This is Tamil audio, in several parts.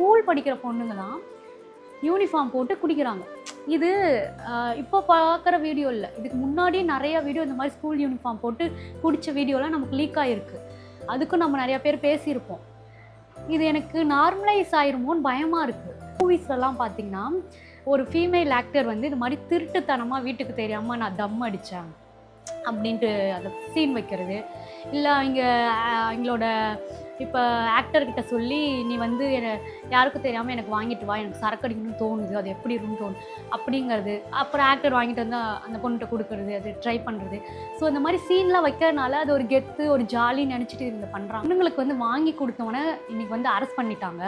ஸ்கூல் படிக்கிற பொண்ணுங்க தான் யூனிஃபார்ம் போட்டு குடிக்கிறாங்க. இது இப்போ பார்க்குற வீடியோ இல்லை, இதுக்கு முன்னாடியே நிறைய வீடியோ இந்த மாதிரி ஸ்கூல் யூனிஃபார்ம் போட்டு குடித்த வீடியோலாம் நமக்கு லீக் ஆகிருக்கு. அதுக்கும் நம்ம நிறையா பேர் பேசியிருப்போம். இது எனக்கு நார்மலைஸ் ஆயிருமோன்னு பயமாக இருக்குது. மூவிஸ்லலாம் பார்த்தீங்கன்னா ஒரு ஃபீமேல் ஆக்டர் வந்து இது மாதிரி திருட்டுத்தனமாக வீட்டுக்கு தெரியாமல் நான் தம் அடித்தேன் அப்படின்ட்டு அந்த சீன் வைக்கிறது, இல்லை அவங்களோட இப்போ ஆக்டர்கிட்ட சொல்லி நீ வந்து யாருக்கும் தெரியாமல் எனக்கு வாங்கிட்டு வா, எனக்கு சரக்கு அடிக்கணும்னு தோணுது, அது எப்படி இருக்குன்னு தோணுது அப்படிங்கிறது. அப்புறம் ஆக்டர் வாங்கிட்டு வந்து அந்த பொண்ணுகிட்ட கொடுக்குறது, அது ட்ரை பண்ணுறது. ஸோ இந்த மாதிரி சீன்லாம் வைக்கிறதுனால அது ஒரு கெத்து, ஒரு ஜாலின்னு நினச்சிட்டு இருந்து பண்ணுறாங்க. பொண்ணுங்களுக்கு வந்து வாங்கி கொடுத்தவொடனே இன்றைக்கி வந்து அரெஸ்ட் பண்ணிட்டாங்க.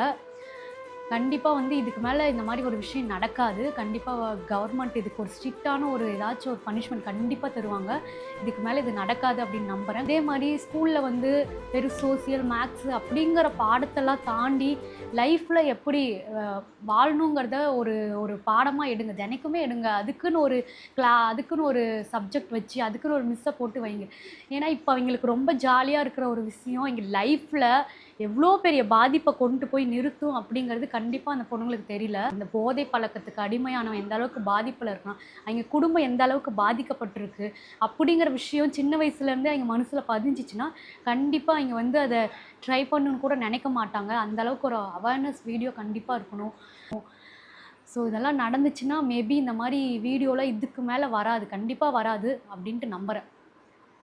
கண்டிப்பாக வந்து இதுக்கு மேலே இந்த மாதிரி ஒரு விஷயம் நடக்காது. கண்டிப்பாக கவர்மெண்ட் இதுக்கு ஒரு ஸ்ட்ரிக்டான ஒரு ஏதாச்சும் ஒரு பனிஷ்மெண்ட் கண்டிப்பாக தருவாங்க. இதுக்கு மேலே இது நடக்காது அப்படின்னு நம்புகிறேன். அதே மாதிரி ஸ்கூலில் வந்து வெறும் சோசியல், மேக்ஸு அப்படிங்கிற பாடத்தெல்லாம் தாண்டி லைஃப்பில் எப்படி வாழணுங்கிறத ஒரு ஒரு பாடமாக எடுங்க, தினைக்குமே எடுங்க. அதுக்குன்னு ஒரு சப்ஜெக்ட் வச்சு அதுக்குன்னு ஒரு மிஸ்ஸை போட்டு வைங்க. ஏன்னா இப்போ அவங்களுக்கு ரொம்ப ஜாலியாக இருக்கிற ஒரு விஷயம் எங்கள் லைஃப்பில் எவ்வளோ பெரிய பாதிப்பை கொண்டு போய் நிறுத்தும் அப்படிங்கிறது கண்டிப்பாக அந்த பொண்ணுங்களுக்கு தெரியல. அந்த போதை பழக்கத்துக்கு அடிமையானவன் எந்த அளவுக்கு பாதிப்பில் இருக்கான், அவங்க குடும்பம் எந்த அளவுக்கு பாதிக்கப்பட்டிருக்கு அப்படிங்கிற விஷயம் சின்ன வயசுலேருந்தே அவங்க மனசில் பதிஞ்சிச்சுன்னா கண்டிப்பாக அவங்க வந்து அதை ட்ரை பண்ணணுன்னு கூட நினைக்க மாட்டாங்க. அந்த அளவுக்கு ஒரு அவேர்னஸ் வீடியோ கண்டிப்பாக இருக்கணும். ஸோ இதெல்லாம் நடந்துச்சுன்னா மேபி இந்த மாதிரி வீடியோலாம் இதுக்கு மேலே வராது, கண்டிப்பாக வராது அப்படின்ட்டு நம்புகிறேன்.